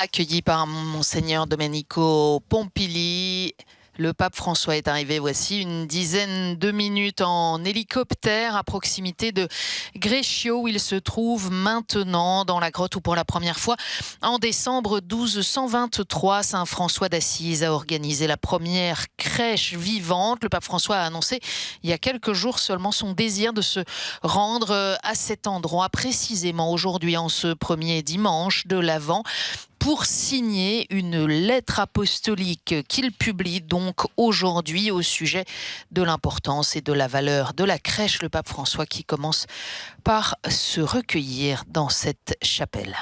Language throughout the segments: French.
Accueilli par Monseigneur Domenico Pompili, le pape François est arrivé voici une dizaine de minutes en hélicoptère à proximité de Greccio, où il se trouve maintenant dans la grotte où pour la première fois en décembre 1223, Saint François d'Assise a organisé la première crèche vivante. Le pape François a annoncé il y a quelques jours seulement son désir de se rendre à cet endroit précisément aujourd'hui en ce premier dimanche de l'Avent, pour signer une lettre apostolique qu'il publie donc aujourd'hui au sujet de l'importance et de la valeur de la crèche. Le pape François qui commence par se recueillir dans cette chapelle.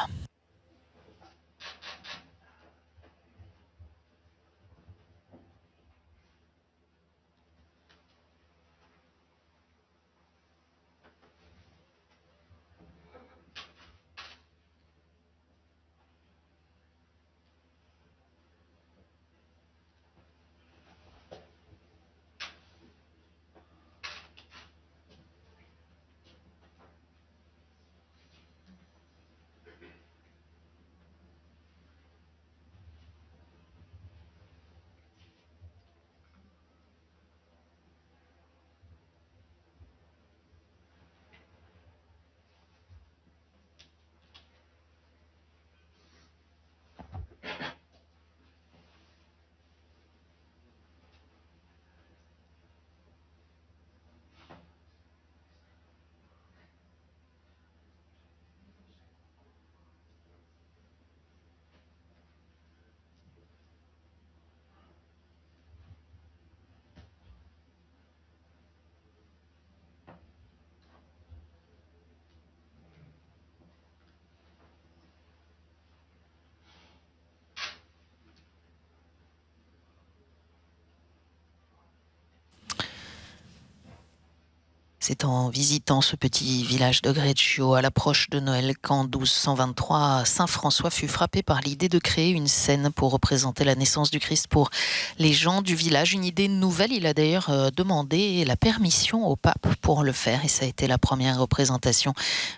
C'est en visitant ce petit village de Greccio à l'approche de Noël qu'en 1223, Saint François fut frappé par l'idée de créer une scène pour représenter la naissance du Christ pour les gens du village. Une idée nouvelle, il a d'ailleurs demandé la permission au pape pour le faire et ça a été la première représentation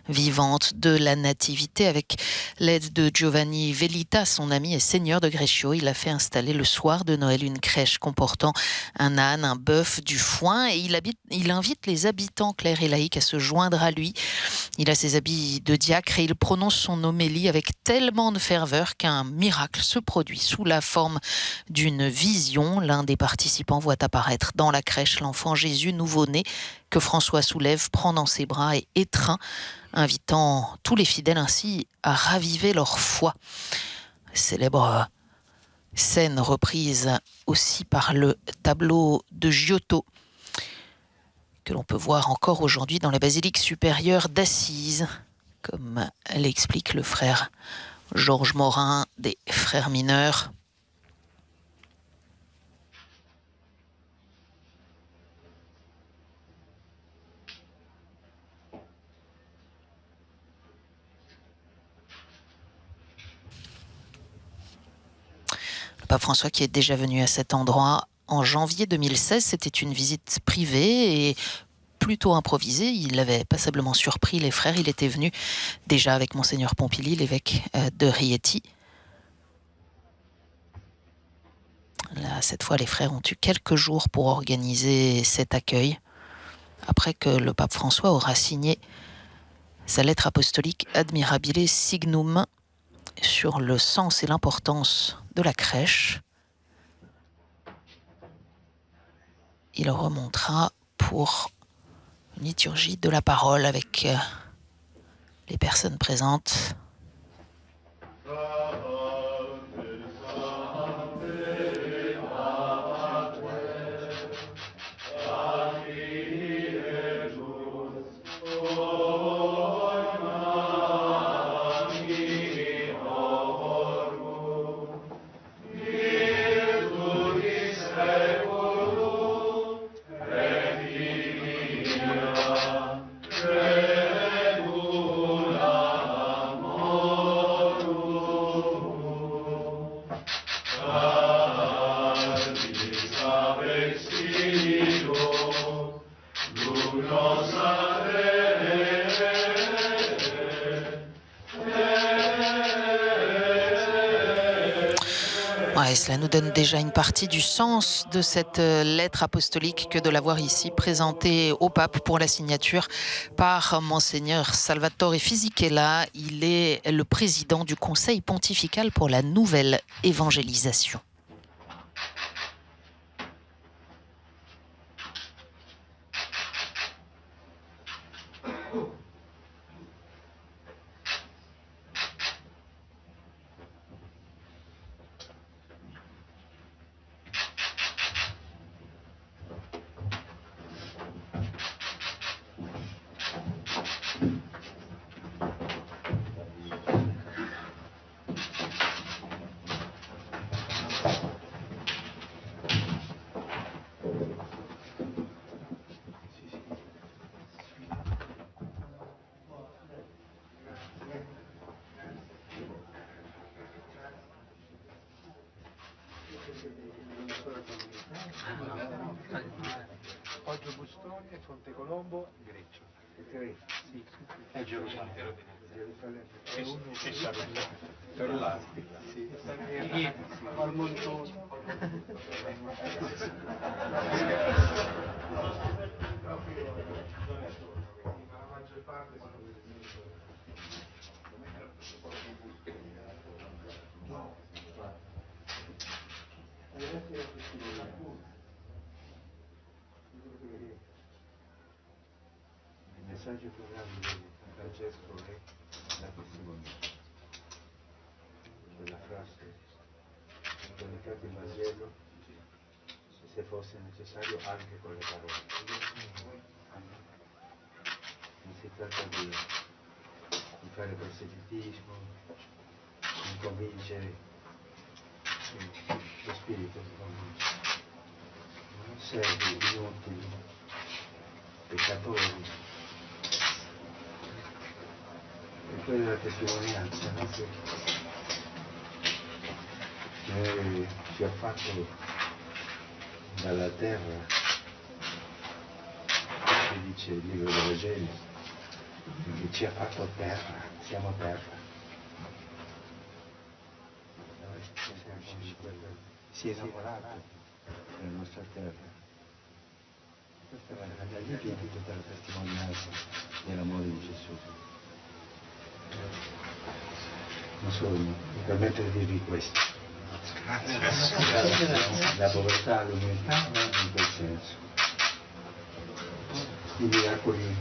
vivante de la nativité. Avec l'aide de Giovanni Vellita, son ami et seigneur de Greccio, il a fait installer le soir de Noël une crèche comportant un âne, un bœuf, du foin et il invite les habitants clercs et laïcs à se joindre à lui. Il a ses habits de diacre et il prononce son homélie avec tellement de ferveur qu'un miracle se produit sous la forme d'une vision. L'un des participants voit apparaître dans la crèche l'enfant Jésus nouveau-né que François soulève, prend dans ses bras et étreint, invitant tous les fidèles ainsi à raviver leur foi. Célèbre scène reprise aussi par le tableau de Giotto, que l'on peut voir encore aujourd'hui dans la basilique supérieure d'Assise, comme l'explique le frère Georges Morin des Frères Mineurs. Le pape François qui est déjà venu à cet endroit en janvier 2016, c'était une visite privée et plutôt improvisé. Il avait passablement surpris les frères. Il était venu déjà avec Monseigneur Pompili, l'évêque de Rieti. Là, cette fois, les frères ont eu quelques jours pour organiser cet accueil, après que le pape François aura signé sa lettre apostolique Admirabile Signum sur le sens et l'importance de la crèche. Il remontera pour une liturgie de la parole avec les personnes présentes. Ouais, cela nous donne déjà une partie du sens de cette lettre apostolique que de l'avoir ici présentée au pape pour la signature par Monseigneur Salvatore Fisichella. Il est le président du Conseil pontifical pour la nouvelle évangélisation. Poggio Bustoni e Fonte Colombo, Grecia. Sì, è Gerusalemme. E Saruta. Per l'Asti. Sì. Al Montone. Il messaggio programma di Francesco è la testimonianza. Quella frase comunicata in Vangelo, se fosse necessario anche con le parole. Non si tratta di fare proselitismo, di convincere, lo spirito si convince. Non serve inutili peccatori. E quella è la testimonianza, no? Che ci ha fatto dalla terra, che dice il libro della Genesi, che ci ha fatto terra, siamo terra. Si è innamorato della nostra terra. Questa è la Bibbia di tutta la testimonianza dell'amore di Gesù. Non solo, mi permetto di dirvi questo. La povertà, l'umiltà in quel senso. I miracoli.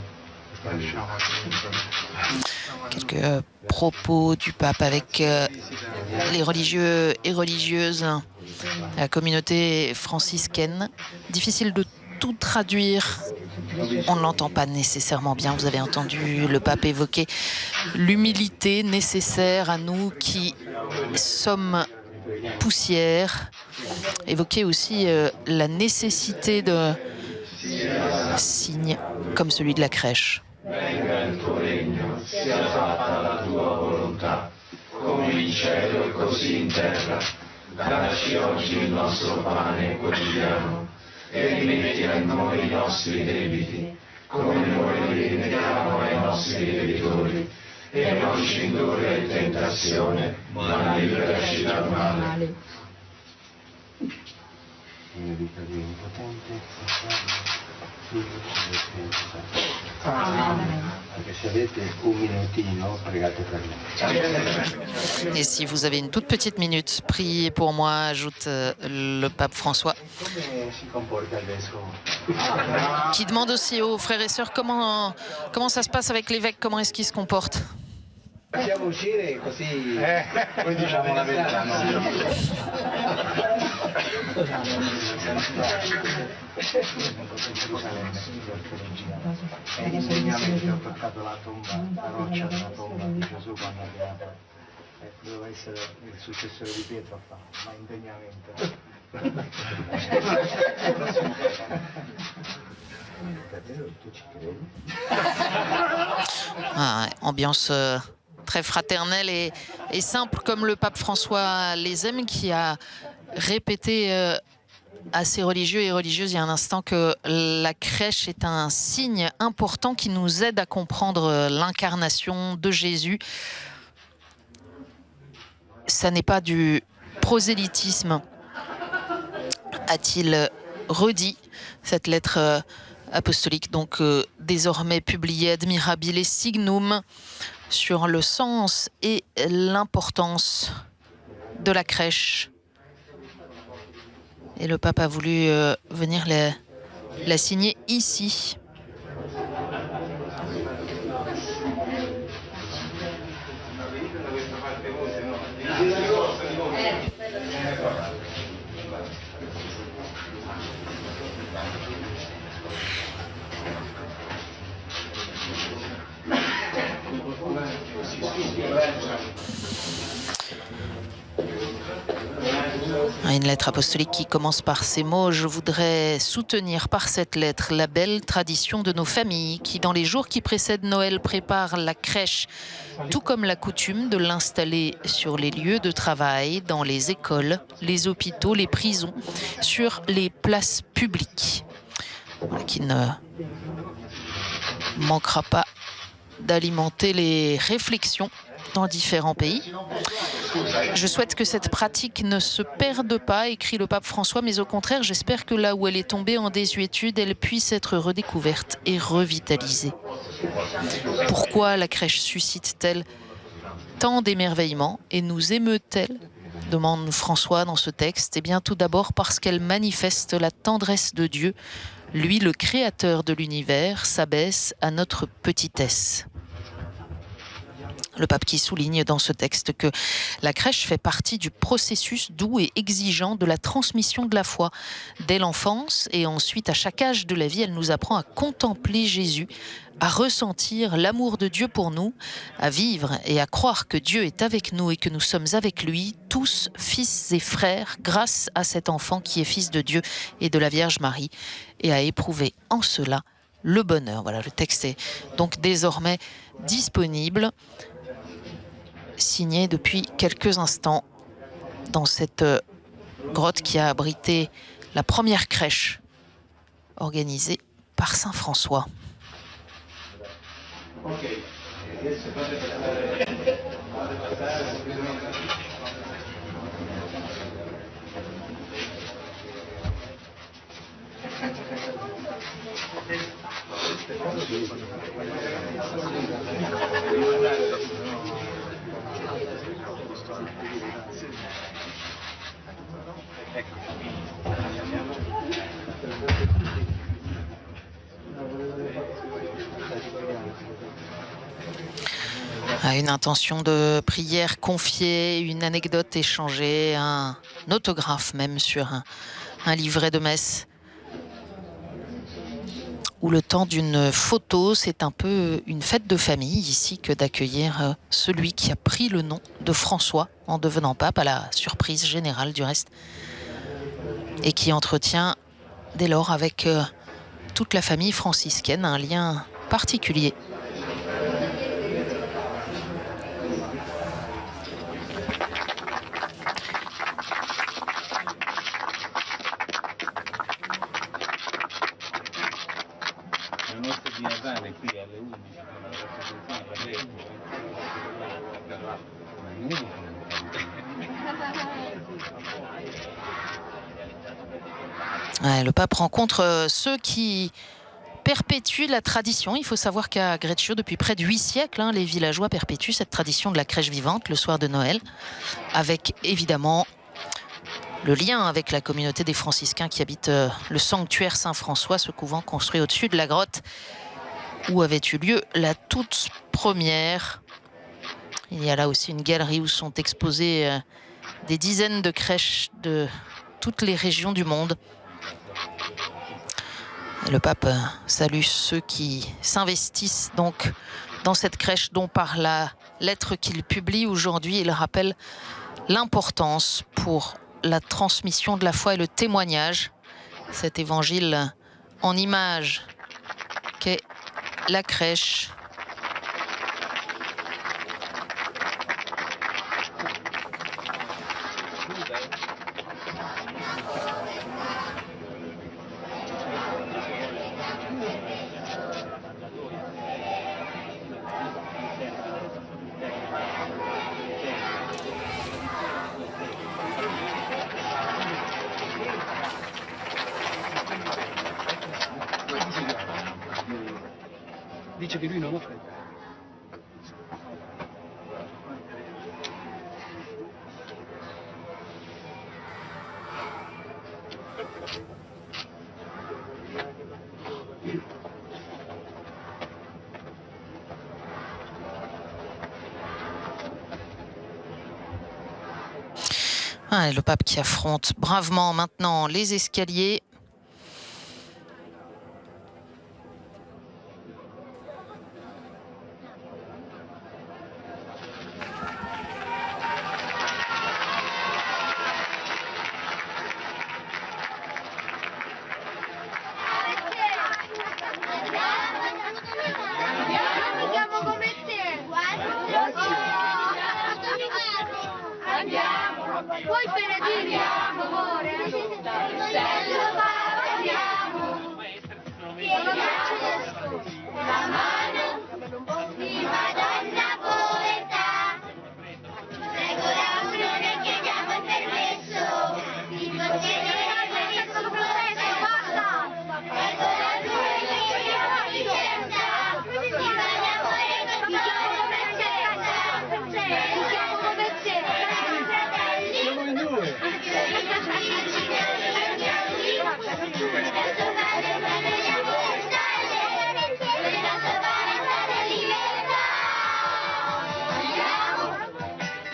Quelques propos du pape avec les religieux et religieuses de la communauté franciscaine. Difficile de tout traduire. On ne l'entend pas nécessairement bien. Vous avez entendu le pape évoquer l'humilité nécessaire à nous qui sommes poussière, évoquer aussi la nécessité de signes comme celui de la crèche. Venga il tuo regno, sia fatta la tua volontà, come in cielo e così in terra. Dacci oggi il nostro pane quotidiano e rimetti a noi i nostri debiti, come noi li rimettiamo ai nostri debitori, e non ci indurre in tentazione, ma liberaci dal male. Vita di impotente, anche se avete un minutino, pregate per me. Et si vous avez une toute petite minute, priez pour moi, ajoute le pape François, qui demande aussi aux frères et sœurs comment ça se passe avec l'évêque, comment est-ce qu'il se comporte. Facciamo uscire così poi diciamo la verità. È l'insegnamento che ho toccato la tomba, la roccia della tomba di Gesù quando è arrivato. Doveva essere il successore di Pietro, ma indegnamente. Davvero tu ci credi? Ambiance très fraternelle et simple comme le pape François les aime, qui a répété à ces religieux et religieuses il y a un instant que la crèche est un signe important qui nous aide à comprendre l'incarnation de Jésus. Ça n'est pas du prosélytisme a-t-il redit cette lettre apostolique, donc désormais publiée Admirabile Signum, sur le sens et l'importance de la crèche. Et le pape a voulu venir la signer ici. Une lettre apostolique qui commence par ces mots: je voudrais soutenir par cette lettre la belle tradition de nos familles qui, dans les jours qui précèdent Noël, préparent la crèche, tout comme la coutume de l'installer sur les lieux de travail, dans les écoles, les hôpitaux, les prisons, sur les places publiques. Voilà, qui ne manquera pas d'alimenter les réflexions dans différents pays. Je souhaite que cette pratique ne se perde pas, écrit le pape François, mais au contraire, j'espère que là où elle est tombée en désuétude, elle puisse être redécouverte et revitalisée. Pourquoi la crèche suscite-t-elle tant d'émerveillement et nous émeut-elle, demande François dans ce texte? Eh bien, tout d'abord parce qu'elle manifeste la tendresse de Dieu. Lui, le créateur de l'univers, s'abaisse à notre petitesse. Le pape qui souligne dans ce texte que la crèche fait partie du processus doux et exigeant de la transmission de la foi. Dès l'enfance et ensuite à chaque âge de la vie, elle nous apprend à contempler Jésus, à ressentir l'amour de Dieu pour nous, à vivre et à croire que Dieu est avec nous et que nous sommes avec lui, tous fils et frères, grâce à cet enfant qui est fils de Dieu et de la Vierge Marie, et à éprouver en cela le bonheur. Voilà, le texte est donc désormais disponible, signé depuis quelques instants dans cette grotte qui a abrité la première crèche organisée par Saint François. Une intention de prière confiée, une anecdote échangée, un autographe même sur un livret de messe. Où le temps d'une photo, c'est un peu une fête de famille ici que d'accueillir celui qui a pris le nom de François en devenant pape, à la surprise générale du reste, et qui entretient dès lors avec toute la famille franciscaine un lien particulier. Le pape rencontre ceux qui perpétuent la tradition. Il faut savoir qu'à Greccio, depuis près de 8 siècles, les villageois perpétuent cette tradition de la crèche vivante le soir de Noël, avec évidemment le lien avec la communauté des franciscains qui habitent le sanctuaire Saint-François, ce couvent construit au-dessus de la grotte où avait eu lieu la toute première. Il y a là aussi une galerie où sont exposées des dizaines de crèches de toutes les régions du monde. Et le pape salue ceux qui s'investissent donc dans cette crèche dont par la lettre qu'il publie aujourd'hui, il rappelle l'importance pour la transmission de la foi et le témoignage. Cet évangile en images qu'est la crèche. dice che lui non ha fretta. Ah, et le pape qui affronte bravement maintenant les escaliers. Andiamo come te, andiamo, poi te ne andiamo, amore, bello papà, andiamo, la mano di Madonna Povertà, prego la unione, chiediamo il permesso di concedere il suo processo, basta, prego la unione, chiediamo licenza. Siamo in due!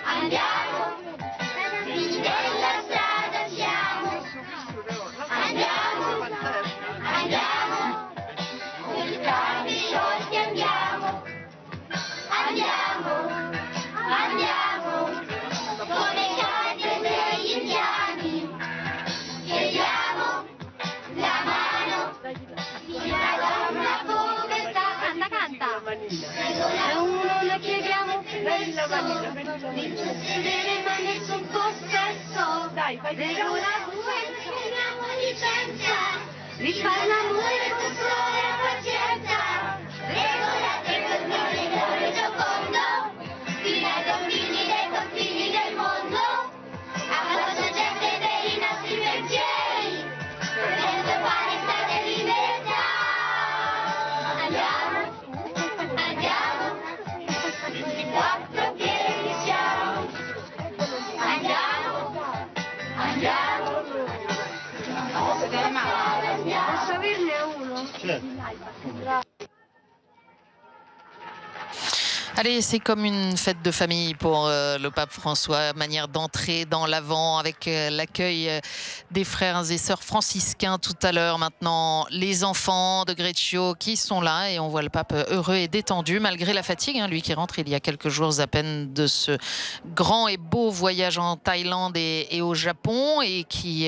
Andiamo, nella strada siamo, andiamo, con i capi sciolti andiamo, come case degli indiani, chiediamo la mano di Madonna Povertà, canta, e uno chiediamo permesso, di possedere ma nessun possesso, prego la due, chiediamo licenza, di far l'amore con sole e pazienza, prego la tre per noi l'amore giocondo, fino ai confini dei confini del mondo, amorosa gente dei nostri pensieri, potendo fare strade libertà. Andiamo, quattro piedi siamo, posso averne uno? Certo. Allez, c'est comme une fête de famille pour le pape François, manière d'entrer dans l'Avent avec l'accueil des frères et sœurs franciscains tout à l'heure. Maintenant, les enfants de Greccio qui sont là et on voit le pape heureux et détendu malgré la fatigue. Lui qui rentre il y a quelques jours à peine de ce grand et beau voyage en Thaïlande et au Japon et qui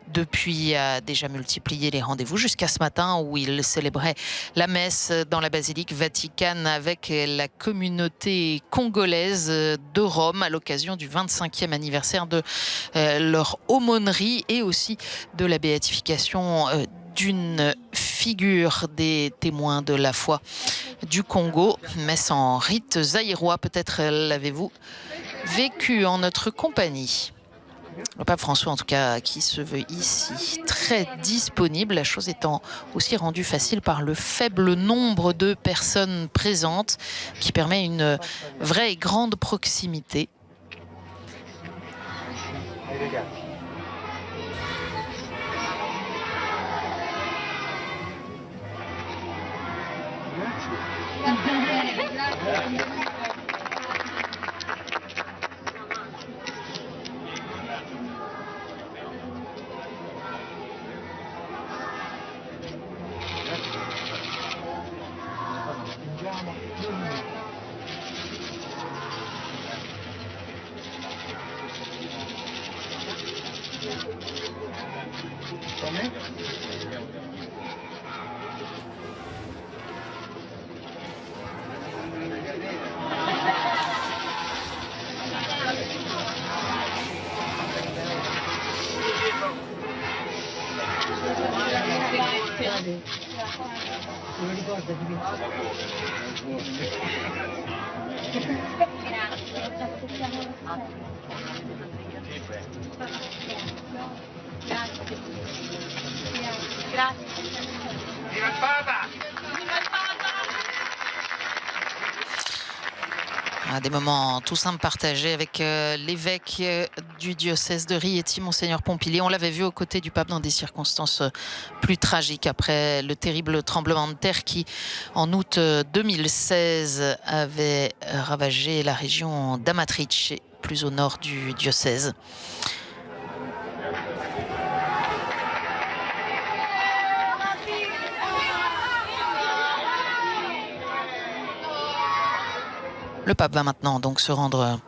depuis a déjà multiplié les rendez-vous jusqu'à ce matin où il célébrait la messe dans la basilique Vaticane avec la communauté congolaise de Rome à l'occasion du 25e anniversaire de leur aumônerie et aussi de la béatification d'une figure des témoins de la foi du Congo, messe en rite zaïrois, peut-être l'avez-vous vécu en notre compagnie. Le pape François, en tout cas, qui se veut ici très disponible, la chose étant aussi rendue facile par le faible nombre de personnes présentes, qui permet une vraie et grande proximité. Grazie. Viva il Papa! Des moments tout simples partagés avec l'évêque du diocèse de Rieti, Monseigneur Pompili. On l'avait vu aux côtés du pape dans des circonstances plus tragiques après le terrible tremblement de terre qui, en août 2016, avait ravagé la région d'Amatrice, plus au nord du diocèse. Le pape va maintenant donc se rendre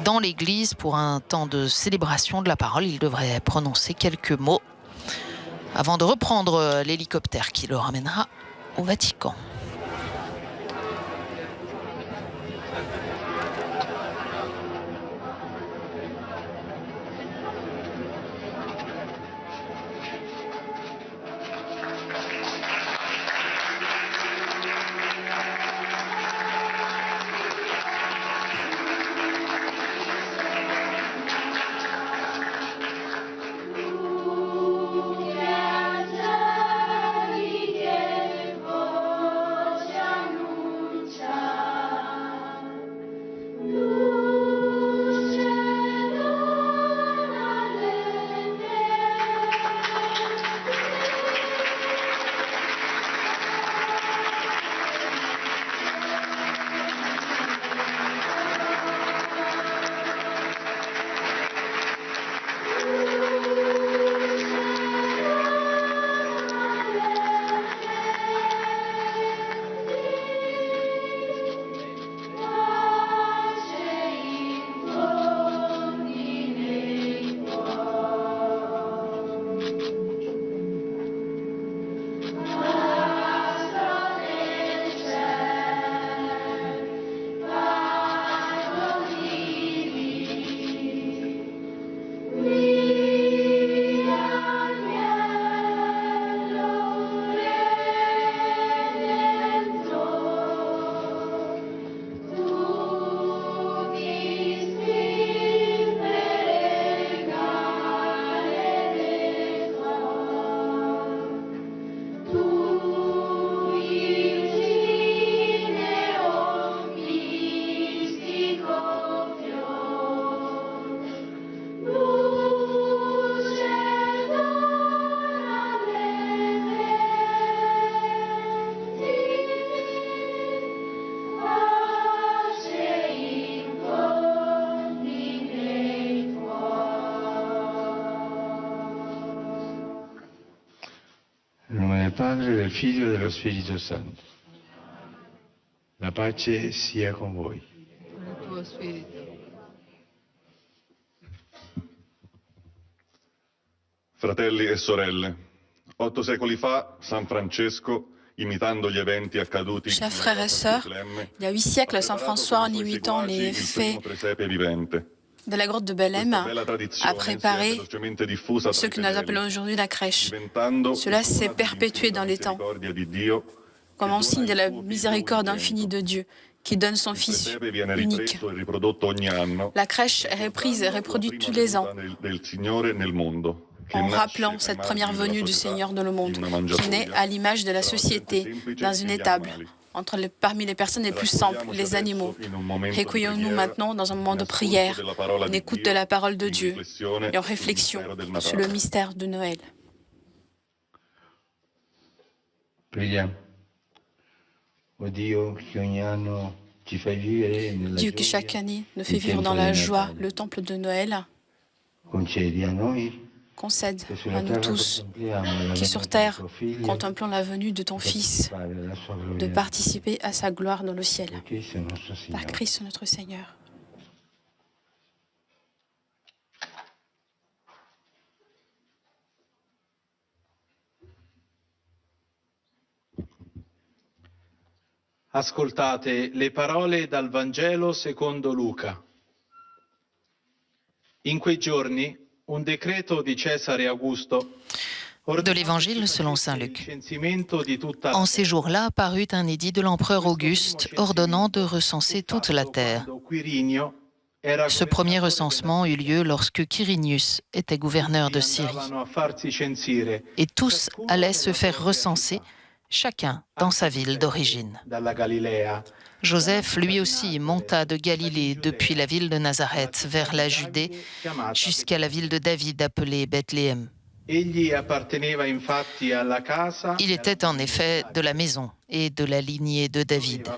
dans l'église pour un temps de célébration de la parole. Il devrait prononcer quelques mots avant de reprendre l'hélicoptère qui le ramènera au Vatican. Padre, del Figlio e dello Spirito Santo. La pace sia con voi. Con il tuo spirito. Fratelli e sorelle, 8 secoli fa San Francesco, imitando gli eventi accaduti Chers frères et sœurs, il y a 8 siècles, Saint François, en imitant les faits de la grotte de Belém, a préparé ce que nous appelons aujourd'hui la crèche. Cela s'est perpétué dans les temps, comme un signe de la miséricorde infinie de Dieu, qui donne son Fils unique. La crèche est reprise et reproduite tous les ans, en rappelant cette première venue du Seigneur dans le monde, qui naît à l'image de la société, dans une étable, parmi les personnes les plus simples, les animaux. Recueillons-nous maintenant dans un moment de prière, en écoute de la parole de Dieu et en réflexion sur le mystère de Noël. Preghiamo. O Dio, che ogni anno ci fai vivere nella Dieu qui chaque année nous fait vivre dans la joie le temple de Noël, concedi a noi concède à nous tous qui sur terre contemplons la venue de ton Fils de participer à sa gloire dans le ciel. Par Christ notre Seigneur. Ascoltate le parole dal Vangelo secondo Luca. In quei giorni un decreto di Cesare Augusto De l'Évangile selon saint Luc. En ces jours-là parut un édit de l'empereur Auguste ordonnant de recenser toute la terre. Ce premier recensement eut lieu lorsque Quirinius était gouverneur de Syrie. Et tous allaient se faire recenser chacun dans sa ville d'origine. Joseph, lui aussi, monta de Galilée depuis la ville de Nazareth vers la Judée jusqu'à la ville de David appelée Bethléem. Il était en effet de la maison et de la lignée de David.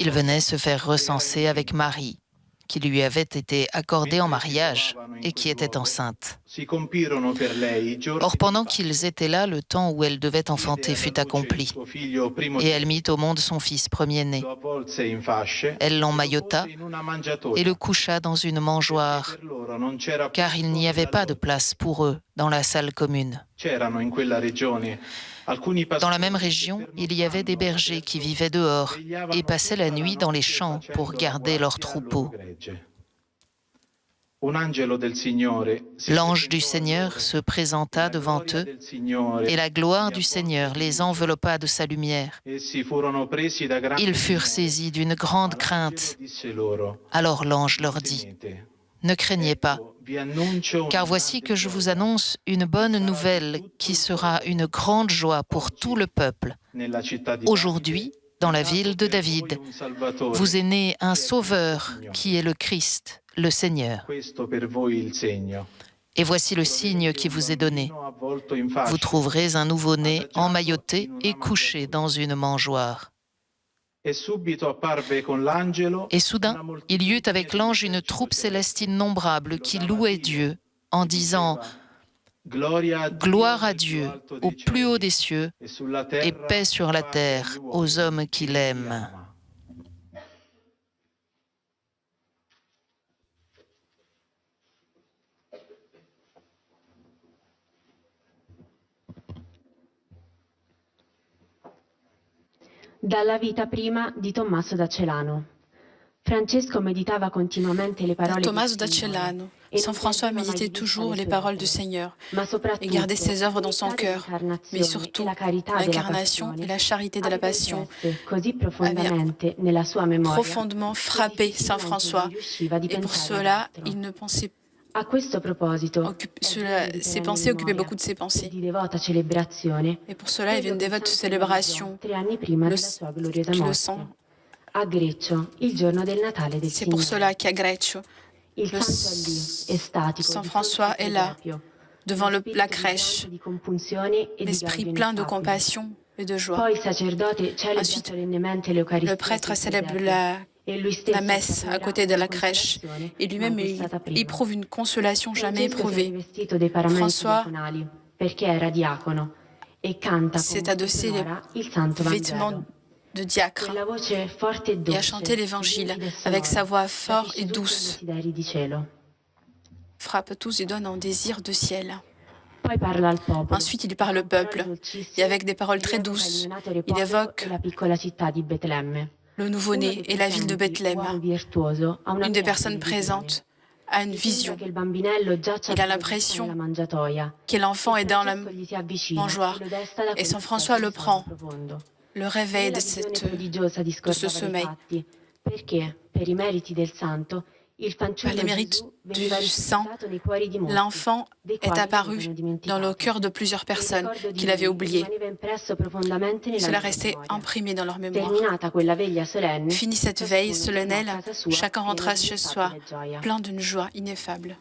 Il venait se faire recenser avec Marie, qui lui avait été accordée en mariage et qui était enceinte. Or, pendant qu'ils étaient là, le temps où elle devait enfanter fut accompli, et elle mit au monde son fils premier-né. Elle l'emmaillota et le coucha dans une mangeoire, car il n'y avait pas de place pour eux dans la salle commune. Dans la même région, il y avait des bergers qui vivaient dehors et passaient la nuit dans les champs pour garder leurs troupeaux. L'ange du Seigneur se présenta devant eux et la gloire du Seigneur les enveloppa de sa lumière. Ils furent saisis d'une grande crainte. Alors l'ange leur dit : « Ne craignez pas, car voici que je vous annonce une bonne nouvelle qui sera une grande joie pour tout le peuple. Aujourd'hui, dans la ville de David, vous est né un Sauveur qui est le Christ, le Seigneur. Et voici le signe qui vous est donné. Vous trouverez un nouveau-né emmailloté et couché dans une mangeoire. » Et soudain, il y eut avec l'ange une troupe céleste innombrable qui louait Dieu en disant : « Gloire à Dieu au plus haut des cieux et paix sur la terre aux hommes qui l'aiment. » Dalla vita prima di Tommaso da Celano. Francesco meditava continuamente le parole Tommaso da Celano. Saint François méditait toujours les paroles du Seigneur et gardait ses œuvres dans son cœur, mais surtout l'incarnation et la charité de la Passion avaient profondément frappé Saint François, et pour cela, il ne pensait A questo proposito, ses pensées occupaient beaucoup de ses pensées. Et pour cela, il y avait une dévote célébration, le sang. C'est pour cela qu'à Greccio, Saint François est là, devant la crèche, l'esprit plein de compassion et de joie. Ensuite, le prêtre célèbre la messe à côté de la crèche, et lui-même il éprouve une consolation jamais éprouvée. François s'est adossé les vêtements de diacre et a chanté l'Évangile avec sa voix forte et douce. Frappe tous et donne un désir de ciel. Ensuite, il parle au peuple, et avec des paroles très douces, il évoque le nouveau-né et la ville de Bethléem. Une des personnes présentes a une vision. Il a l'impression que l'enfant est dans la mangeoire, et Saint François le prend, le réveille de ce sommeil. Par les mérites du sang, l'enfant est apparu dans le cœur de plusieurs personnes qu'il avait oubliées. Cela restait imprimé dans leur mémoire. Finie cette veille solennelle, chacun rentra chez soi, plein d'une joie ineffable.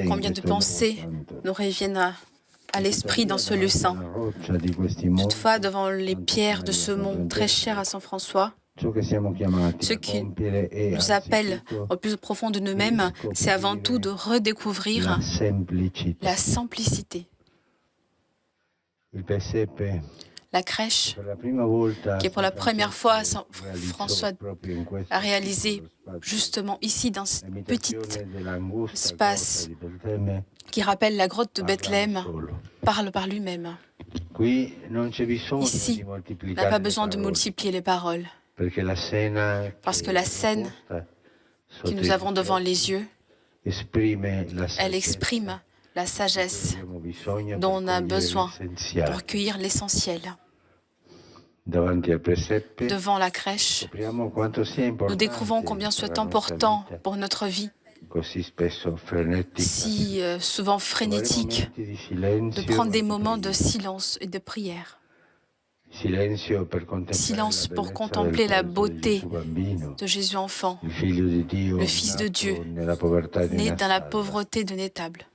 Combien de pensées nous reviennent à l'esprit dans ce lieu saint. Toutefois, devant les pierres de ce mont très cher à Saint François, ce qui nous appelle au plus profond de nous-mêmes, c'est avant tout de redécouvrir la simplicité. la crèche, qui pour la première fois, François a réalisé justement ici, dans ce petit espace qui rappelle la grotte de Bethléem, parle par lui-même. Ici, on n'a pas besoin de multiplier les paroles, parce que la scène que nous avons devant les yeux, elle exprime la sagesse dont on a besoin pour cueillir l'essentiel. Devant la crèche, nous découvrons combien c'est important pour notre vie, si souvent frénétique, de prendre des moments de silence et de prière. Silence pour contempler la beauté de Jésus enfant, le Fils de Dieu, né dans la pauvreté de l'étable.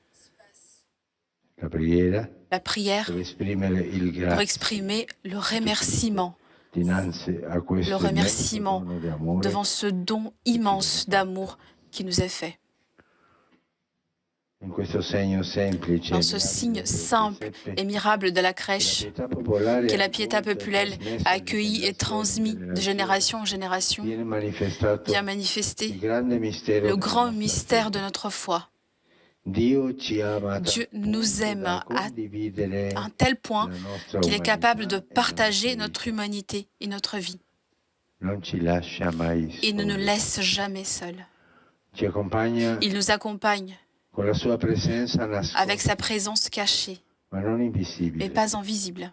La prière pour exprimer le remerciement devant ce don immense d'amour qui nous est fait. Dans ce signe simple et mirable de la crèche, que la piété populaire a accueilli et transmis de génération en génération, vient manifester le grand mystère de notre foi. Dieu nous aime à un tel point qu'il est capable de partager notre humanité et notre vie. Il ne nous laisse jamais seuls. Il nous accompagne avec sa présence cachée, mais pas invisible.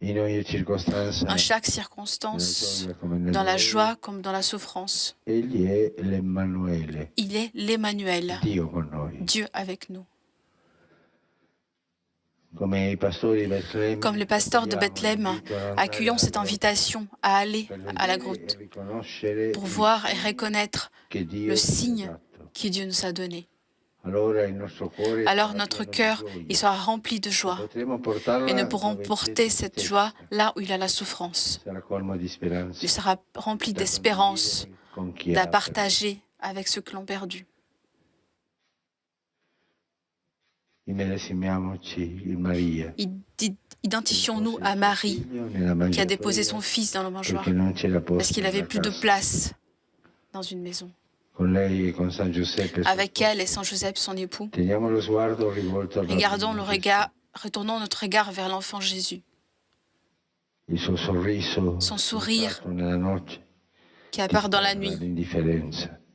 En chaque circonstance, dans la joie comme dans la souffrance, il est l'Emmanuel, Dieu avec nous. Comme les pasteurs de Bethléem, accueillons cette invitation à aller à la grotte pour voir et reconnaître le signe que Dieu nous a donné. Alors notre cœur il sera rempli de joie et nous pourrons porter cette joie là où il y a la souffrance. Il sera rempli d'espérance, de partager avec ceux qui l'ont perdu. Identifions-nous à Marie qui a déposé son fils dans le mangeoire parce qu'il n'avait plus de place dans une maison. Avec elle et Saint Joseph, son époux, regardons le regard, retournons notre regard vers l'enfant Jésus. Son sourire qui apparaît dans la nuit,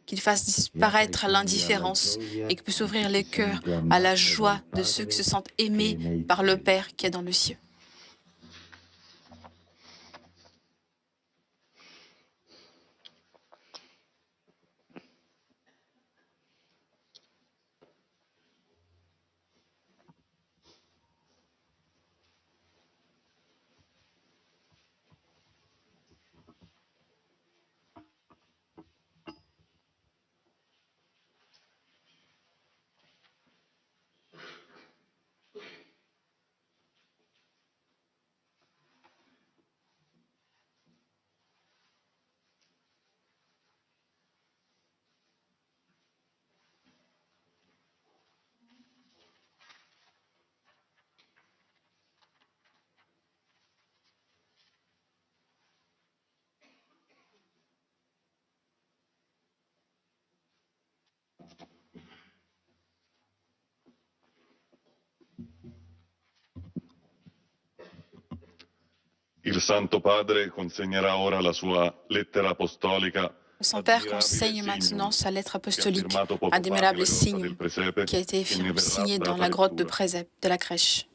qu'il fasse disparaître l'indifférence et qu'il puisse ouvrir les cœurs à la joie de ceux qui se sentent aimés par le Père qui est dans le ciel. Il Santo Padre consegnerà ora la sua lettera apostolica. Son Père conseigne maintenant sa lettre apostolique, admirable signe qui a été signé dans la grotte de Présepe, de la crèche.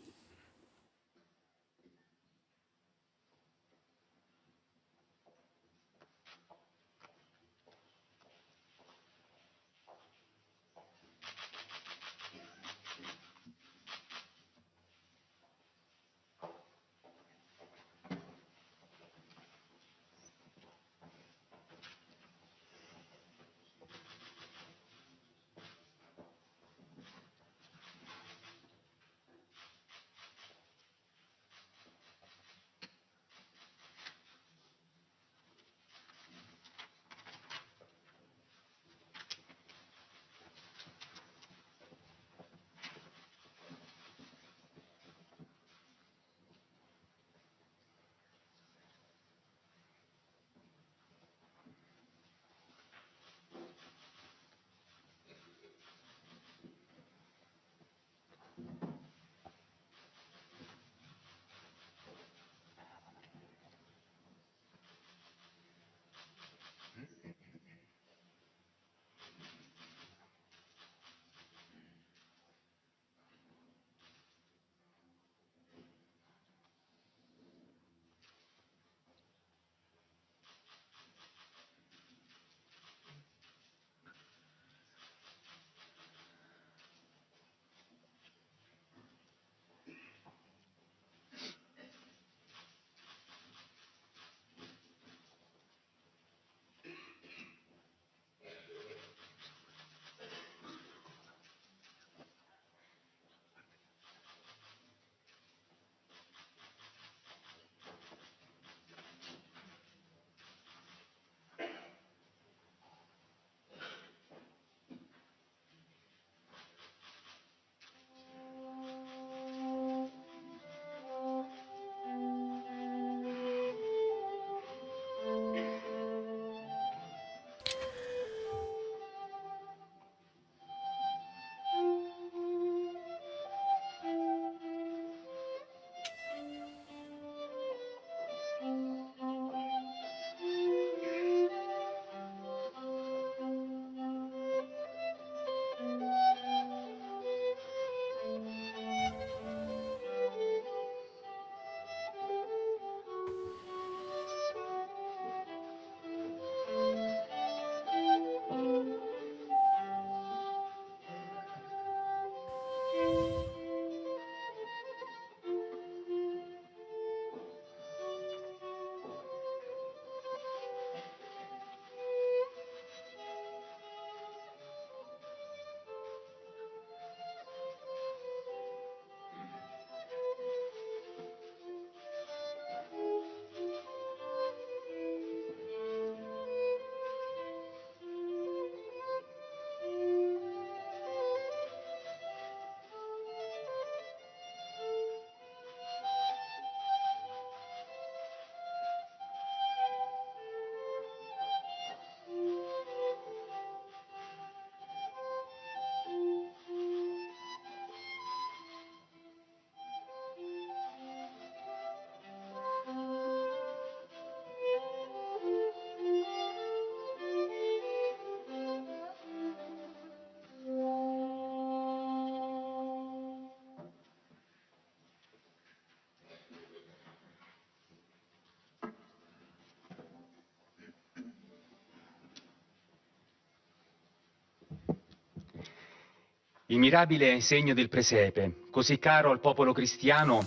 Il mirabile segno del presepe, così caro al popolo cristiano,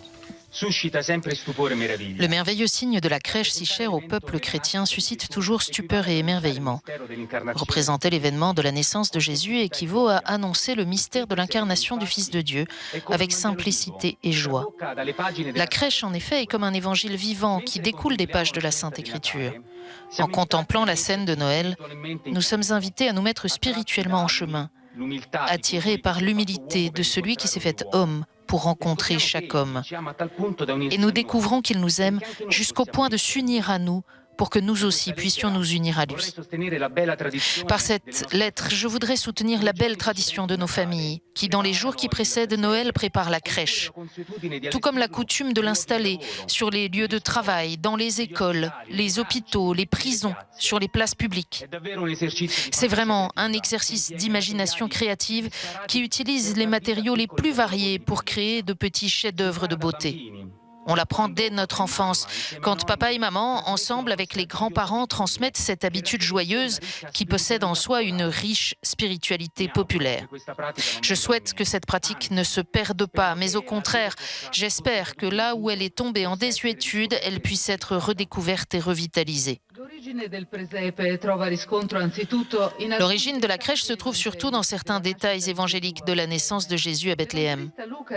suscita sempre stupore e meraviglia. Le merveilleux signe de la crèche si cher au peuple chrétien suscite toujours stupeur et émerveillement. Représenter l'événement de la naissance de Jésus équivaut à annoncer le mystère de l'incarnation du Fils de Dieu avec simplicité et joie. La crèche, en effet, est comme un évangile vivant qui découle des pages de la Sainte Écriture. En contemplant la scène de Noël, nous sommes invités à nous mettre spirituellement en chemin, attirés par l'humilité de celui qui s'est fait homme pour rencontrer chaque homme. Et nous découvrons qu'il nous aime jusqu'au point de s'unir à nous pour que nous aussi puissions nous unir à lui. Par cette lettre, je voudrais soutenir la belle tradition de nos familles, qui dans les jours qui précèdent Noël préparent la crèche, tout comme la coutume de l'installer sur les lieux de travail, dans les écoles, les hôpitaux, les prisons, sur les places publiques. C'est vraiment un exercice d'imagination créative qui utilise les matériaux les plus variés pour créer de petits chefs-d'œuvre de beauté. On l'apprend dès notre enfance, quand papa et maman, ensemble avec les grands-parents, transmettent cette habitude joyeuse qui possède en soi une riche spiritualité populaire. Je souhaite que cette pratique ne se perde pas, mais au contraire, j'espère que là où elle est tombée en désuétude, elle puisse être redécouverte et revitalisée. L'origine de la crèche se trouve surtout dans certains détails évangéliques de la naissance de Jésus à Bethléem.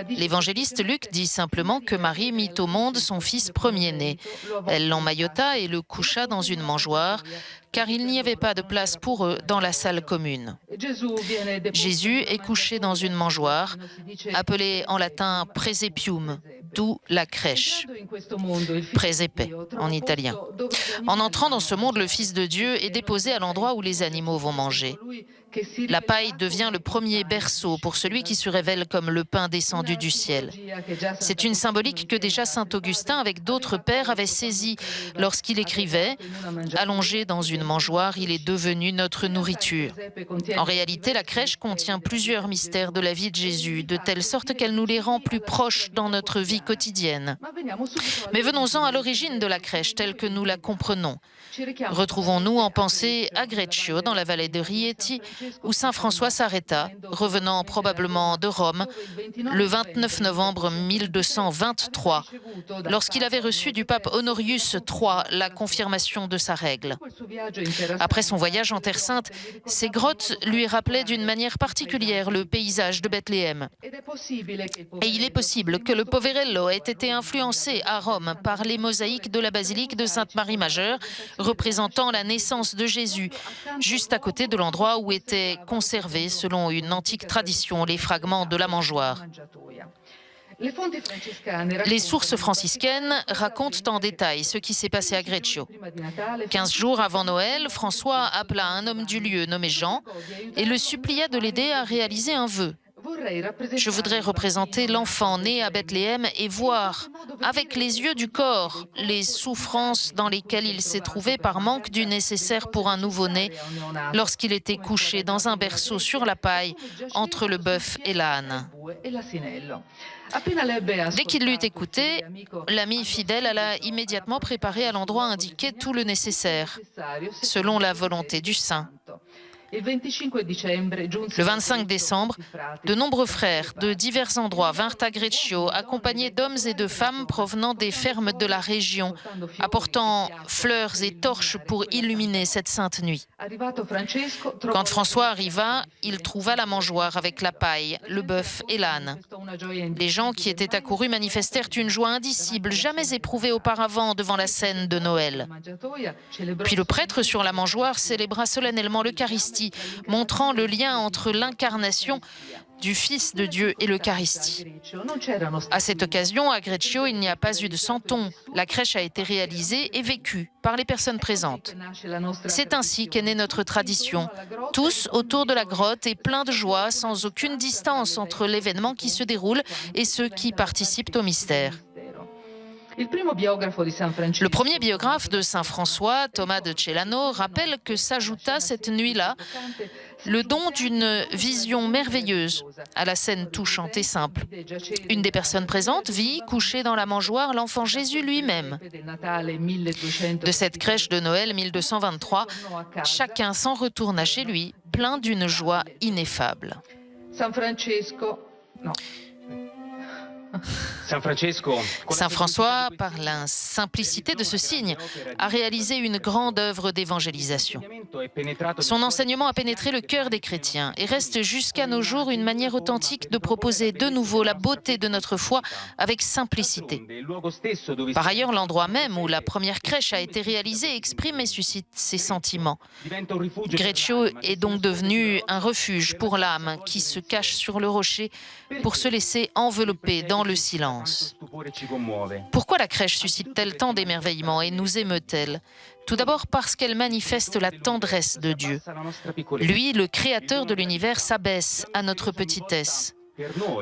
L'évangéliste Luc dit simplement que Marie mit au monde son fils premier-né. Elle l'emmaillota et le coucha dans une mangeoire, car il n'y avait pas de place pour eux dans la salle commune. Jésus est couché dans une mangeoire, appelée en latin présepium, d'où la crèche, présepe en italien. En entrant dans ce monde, le Fils de Dieu est déposé à l'endroit où les animaux vont manger. La paille devient le premier berceau pour celui qui se révèle comme le pain descendu du ciel. C'est une symbolique que déjà saint Augustin, avec d'autres pères, avait saisie lorsqu'il écrivait « Allongé dans une mangeoire, il est devenu notre nourriture ». En réalité, la crèche contient plusieurs mystères de la vie de Jésus, de telle sorte qu'elle nous les rend plus proches dans notre vie quotidienne. Mais venons-en à l'origine de la crèche, telle que nous la comprenons. Retrouvons-nous en pensée à Greccio, dans la vallée de Rieti, où saint François s'arrêta, revenant probablement de Rome, le 29 novembre 1223, lorsqu'il avait reçu du pape Honorius III la confirmation de sa règle. Après son voyage en Terre Sainte, ces grottes lui rappelaient d'une manière particulière le paysage de Bethléem. Et il est possible que le Poverello ait été influencé à Rome par les mosaïques de la basilique de Sainte-Marie Majeure, représentant la naissance de Jésus, juste à côté de l'endroit où étaient conservés, selon une antique tradition, les fragments de la mangeoire. Les sources franciscaines racontent en détail ce qui s'est passé à Greccio. 15 jours avant Noël, François appela un homme du lieu nommé Jean et le supplia de l'aider à réaliser un vœu. Je voudrais représenter l'enfant né à Bethléem et voir, avec les yeux du corps, les souffrances dans lesquelles il s'est trouvé par manque du nécessaire pour un nouveau-né lorsqu'il était couché dans un berceau sur la paille entre le bœuf et l'âne. Dès qu'il l'eut écouté, l'ami fidèle alla immédiatement préparer à l'endroit indiqué tout le nécessaire, selon la volonté du saint. Le 25 décembre, de nombreux frères de divers endroits vinrent à Greccio, accompagnés d'hommes et de femmes provenant des fermes de la région, apportant fleurs et torches pour illuminer cette sainte nuit. Quand François arriva, il trouva la mangeoire avec la paille, le bœuf et l'âne. Les gens qui étaient accourus manifestèrent une joie indicible, jamais éprouvée auparavant devant la scène de Noël. Puis le prêtre sur la mangeoire célébra solennellement l'Eucharistie, montrant le lien entre l'incarnation du Fils de Dieu et l'Eucharistie. À cette occasion, à Greccio, il n'y a pas eu de santon. La crèche a été réalisée et vécue par les personnes présentes. C'est ainsi qu'est née notre tradition, tous autour de la grotte et plein de joie, sans aucune distance entre l'événement qui se déroule et ceux qui participent au mystère. Le premier biographe de saint François, Thomas de Celano, rappelle que s'ajouta cette nuit-là le don d'une vision merveilleuse à la scène touchante et simple. Une des personnes présentes vit, couché dans la mangeoire, l'enfant Jésus lui-même. De cette crèche de Noël 1223, chacun s'en retourna chez lui, plein d'une joie ineffable. San Francesco, no. Saint François, par la simplicité de ce signe, a réalisé une grande œuvre d'évangélisation. Son enseignement a pénétré le cœur des chrétiens et reste jusqu'à nos jours une manière authentique de proposer de nouveau la beauté de notre foi avec simplicité. Par ailleurs, l'endroit même où la première crèche a été réalisée exprime et suscite ces sentiments. Greccio est donc devenu un refuge pour l'âme qui se cache sur le rocher pour se laisser envelopper dans le silence. Pourquoi la crèche suscite-t-elle tant d'émerveillement et nous émeut-elle ? Tout d'abord parce qu'elle manifeste la tendresse de Dieu. Lui, le créateur de l'univers, s'abaisse à notre petitesse.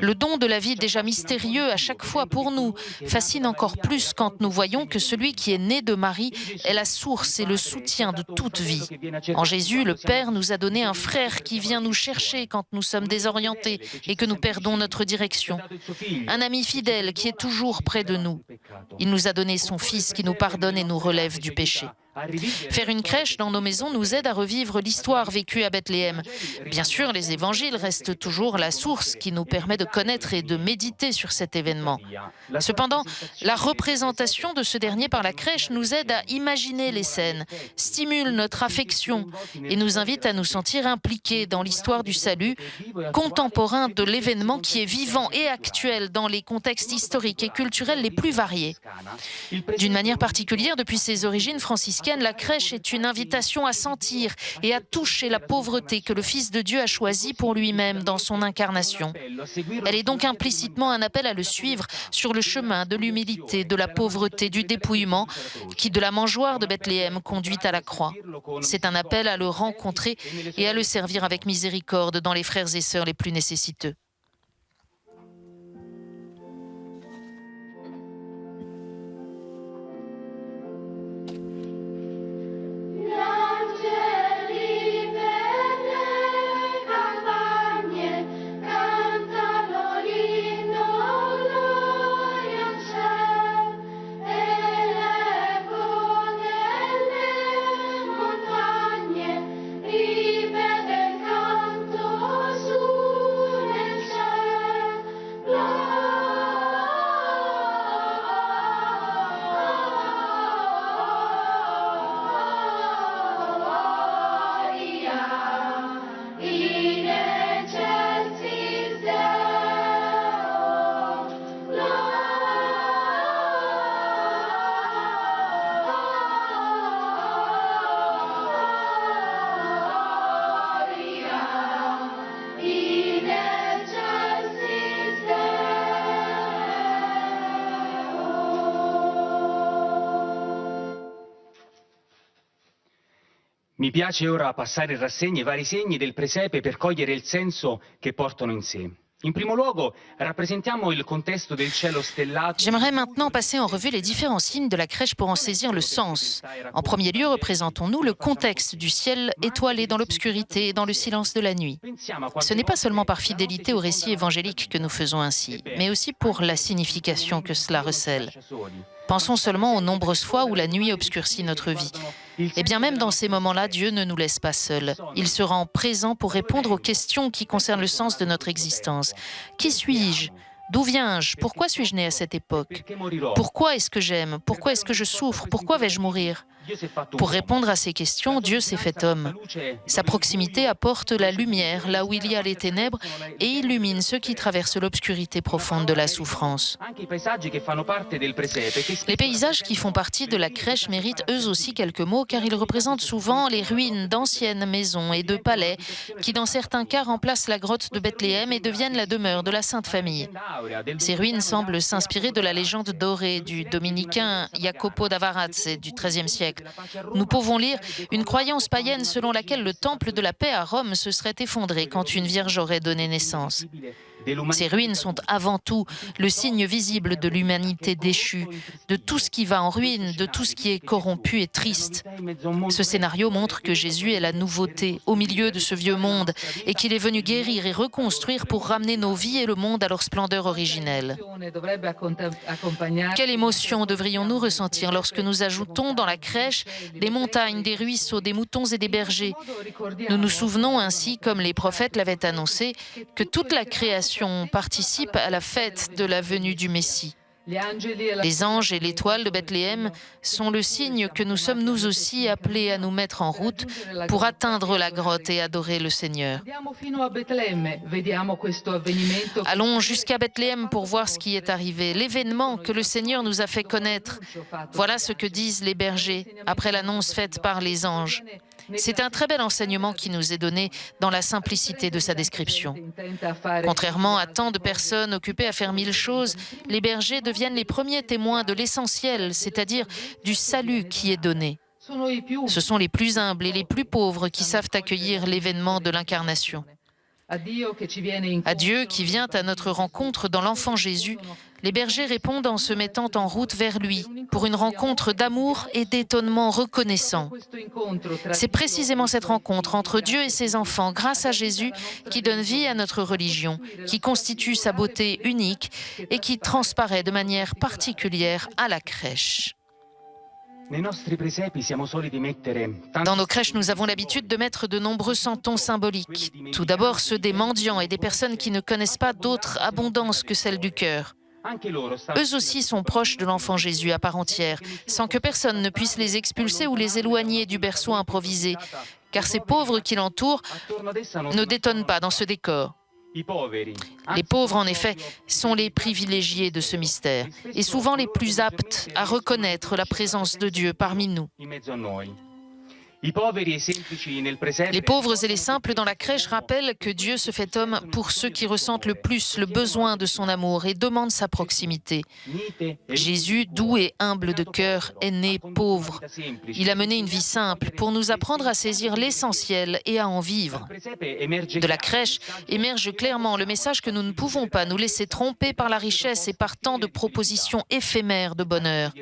Le don de la vie déjà mystérieux à chaque fois pour nous fascine encore plus quand nous voyons que celui qui est né de Marie est la source et le soutien de toute vie. En Jésus, le Père nous a donné un frère qui vient nous chercher quand nous sommes désorientés et que nous perdons notre direction. Un ami fidèle qui est toujours près de nous. Il nous a donné son Fils qui nous pardonne et nous relève du péché. Faire une crèche dans nos maisons nous aide à revivre l'histoire vécue à Bethléem. Bien sûr, les évangiles restent toujours la source qui nous permet de connaître et de méditer sur cet événement. Cependant, la représentation de ce dernier par la crèche nous aide à imaginer les scènes, stimule notre affection et nous invite à nous sentir impliqués dans l'histoire du salut, contemporain de l'événement qui est vivant et actuel dans les contextes historiques et culturels les plus variés. D'une manière particulière, depuis ses origines franciscaines, la crèche est une invitation à sentir et à toucher la pauvreté que le Fils de Dieu a choisie pour lui-même dans son incarnation. Elle est donc implicitement un appel à le suivre sur le chemin de l'humilité, de la pauvreté, du dépouillement, qui de la mangeoire de Bethléem conduit à la croix. C'est un appel à le rencontrer et à le servir avec miséricorde dans les frères et sœurs les plus nécessiteux. Mi piace ora passare in rassegna i vari segni del presepe per cogliere il senso che portano in sé. In primo luogo, rappresentiamo il contesto del cielo stellato. J'aimerais maintenant passer en revue les différents signes de la crèche pour en saisir le sens. En premier lieu, représentons-nous le contexte du ciel étoilé dans l'obscurité et dans le silence de la nuit. Ce n'est pas seulement par fidélité au récit évangélique que nous faisons ainsi, mais aussi pour la signification que cela recèle. Pensons seulement aux nombreuses fois où la nuit obscurcit notre vie. Et bien même dans ces moments-là, Dieu ne nous laisse pas seuls. Il se rend présent pour répondre aux questions qui concernent le sens de notre existence. Qui suis-je ? D'où viens-je ? Pourquoi suis-je né à cette époque ? Pourquoi est-ce que j'aime ? Pourquoi est-ce que je souffre ? Pourquoi vais-je mourir ? Pour répondre à ces questions, Dieu s'est fait homme. Sa proximité apporte la lumière là où il y a les ténèbres et illumine ceux qui traversent l'obscurité profonde de la souffrance. Les paysages qui font partie de la crèche méritent eux aussi quelques mots car ils représentent souvent les ruines d'anciennes maisons et de palais qui dans certains cas remplacent la grotte de Bethléem et deviennent la demeure de la Sainte Famille. Ces ruines semblent s'inspirer de la légende dorée du dominicain Jacopo da Varazze du XIIIe siècle. Nous pouvons lire une croyance païenne selon laquelle le temple de la paix à Rome se serait effondré quand une vierge aurait donné naissance. Ces ruines sont avant tout le signe visible de l'humanité déchue, de tout ce qui va en ruine, de tout ce qui est corrompu et triste. Ce scénario montre que Jésus est la nouveauté au milieu de ce vieux monde et qu'il est venu guérir et reconstruire pour ramener nos vies et le monde à leur splendeur originelle. Quelle émotion devrions-nous ressentir lorsque nous ajoutons dans la crèche des montagnes, des ruisseaux, des moutons et des bergers? Nous nous souvenons ainsi, comme les prophètes l'avaient annoncé, que toute la création participe à la fête de la venue du Messie. Les anges et l'étoile de Bethléem sont le signe que nous sommes nous aussi appelés à nous mettre en route pour atteindre la grotte et adorer le Seigneur. Allons jusqu'à Bethléem pour voir ce qui est arrivé, l'événement que le Seigneur nous a fait connaître. Voilà ce que disent les bergers après l'annonce faite par les anges. C'est un très bel enseignement qui nous est donné dans la simplicité de sa description. Contrairement à tant de personnes occupées à faire mille choses, les bergers deviennent les premiers témoins de l'essentiel, c'est-à-dire du salut qui est donné. Ce sont les plus humbles et les plus pauvres qui savent accueillir l'événement de l'incarnation. À Dieu qui vient à notre rencontre dans l'enfant Jésus, les bergers répondent en se mettant en route vers lui pour une rencontre d'amour et d'étonnement reconnaissant. C'est précisément cette rencontre entre Dieu et ses enfants, grâce à Jésus, qui donne vie à notre religion, qui constitue sa beauté unique et qui transparaît de manière particulière à la crèche. Dans nos crèches, nous avons l'habitude de mettre de nombreux santons symboliques. Tout d'abord, ceux des mendiants et des personnes qui ne connaissent pas d'autre abondance que celle du cœur. Eux aussi sont proches de l'enfant Jésus à part entière, sans que personne ne puisse les expulser ou les éloigner du berceau improvisé, car ces pauvres qui l'entourent ne détonnent pas dans ce décor. Les pauvres, en effet, sont les privilégiés de ce mystère, et souvent les plus aptes à reconnaître la présence de Dieu parmi nous. Les pauvres et les simples dans la crèche rappellent que Dieu se fait homme pour ceux qui ressentent le plus le besoin de son amour et demandent sa proximité. Jésus, doux et humble de cœur, est né pauvre. Il a mené une vie simple pour nous apprendre à saisir l'essentiel et à en vivre. De la crèche émerge clairement le message que nous ne pouvons pas nous laisser tromper par la richesse et par tant de propositions éphémères de bonheur.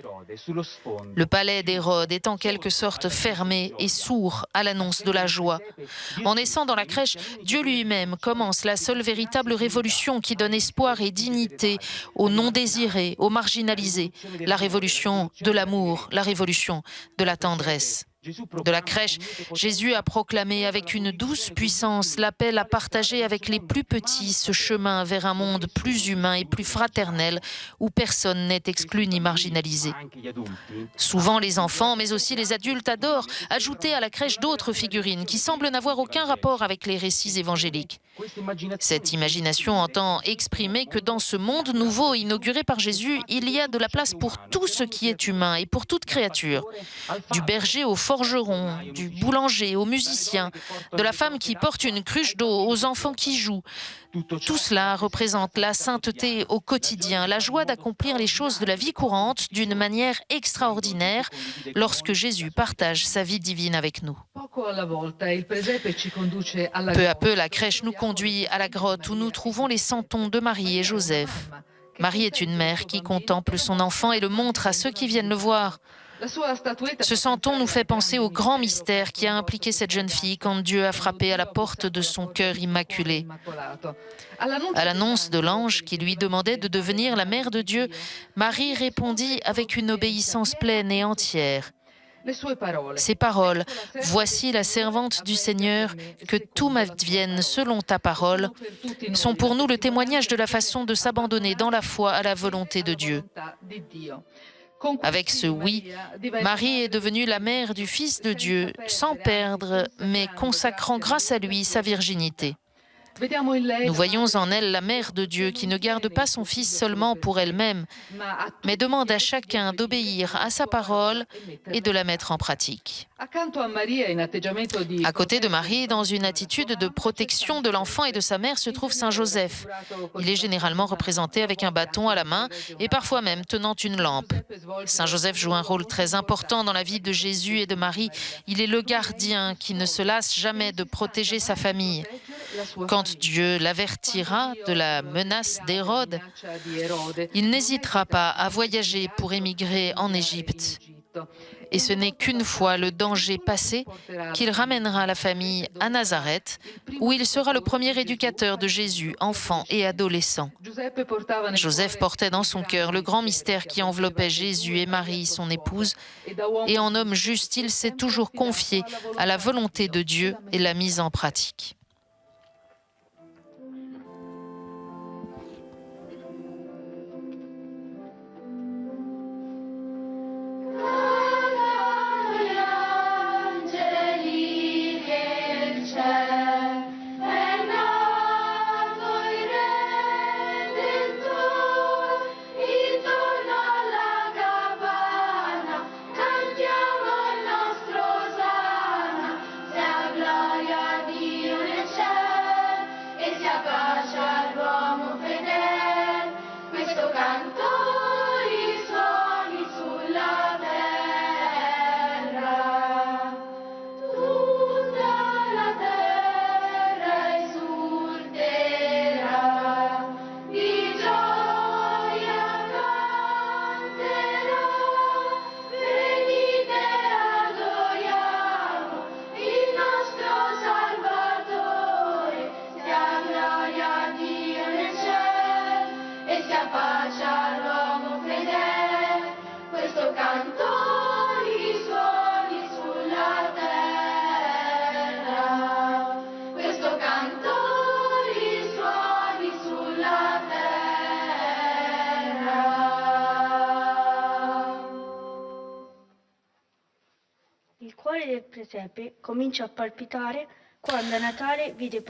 Le palais d'Hérode est en quelque sorte fermé et sourd à l'annonce de la joie. En naissant dans la crèche, Dieu lui-même commence la seule véritable révolution qui donne espoir et dignité aux non-désirés, aux marginalisés, la révolution de l'amour, la révolution de la tendresse. De la crèche, Jésus a proclamé avec une douce puissance l'appel à partager avec les plus petits ce chemin vers un monde plus humain et plus fraternel où personne n'est exclu ni marginalisé. Souvent, les enfants, mais aussi les adultes adorent ajouter à la crèche d'autres figurines qui semblent n'avoir aucun rapport avec les récits évangéliques. Cette imagination entend exprimer que dans ce monde nouveau inauguré par Jésus, il y a de la place pour tout ce qui est humain et pour toute créature. Du berger au forgeron, du boulanger au musicien, de la femme qui porte une cruche d'eau aux enfants qui jouent. Tout cela représente la sainteté au quotidien, la joie d'accomplir les choses de la vie courante d'une manière extraordinaire lorsque Jésus partage sa vie divine avec nous. Peu à peu, la crèche nous conduit à la grotte où nous trouvons les santons de Marie et Joseph. Marie est une mère qui contemple son enfant et le montre à ceux qui viennent le voir. Ce santon nous fait penser au grand mystère qui a impliqué cette jeune fille quand Dieu a frappé à la porte de son cœur immaculé. À l'annonce de l'ange qui lui demandait de devenir la mère de Dieu, Marie répondit avec une obéissance pleine et entière. Ces paroles, « Voici la servante du Seigneur, que tout m'advienne selon ta parole », sont pour nous le témoignage de la façon de s'abandonner dans la foi à la volonté de Dieu. Avec ce oui, Marie est devenue la mère du Fils de Dieu, sans perdre, mais consacrant grâce à lui sa virginité. Nous voyons en elle la mère de Dieu qui ne garde pas son Fils seulement pour elle-même, mais demande à chacun d'obéir à sa parole et de la mettre en pratique. À côté de Marie, dans une attitude de protection de l'enfant et de sa mère, se trouve Saint Joseph. Il est généralement représenté avec un bâton à la main et parfois même tenant une lampe. Saint Joseph joue un rôle très important dans la vie de Jésus et de Marie. Il est le gardien qui ne se lasse jamais de protéger sa famille. Quand Dieu l'avertira de la menace d'Hérode, il n'hésitera pas à voyager pour émigrer en Égypte. Et ce n'est qu'une fois le danger passé qu'il ramènera la famille à Nazareth, où il sera le premier éducateur de Jésus, enfant et adolescent. Joseph portait dans son cœur le grand mystère qui enveloppait Jésus et Marie, son épouse, et en homme juste, il s'est toujours confié à la volonté de Dieu et l'a mise en pratique.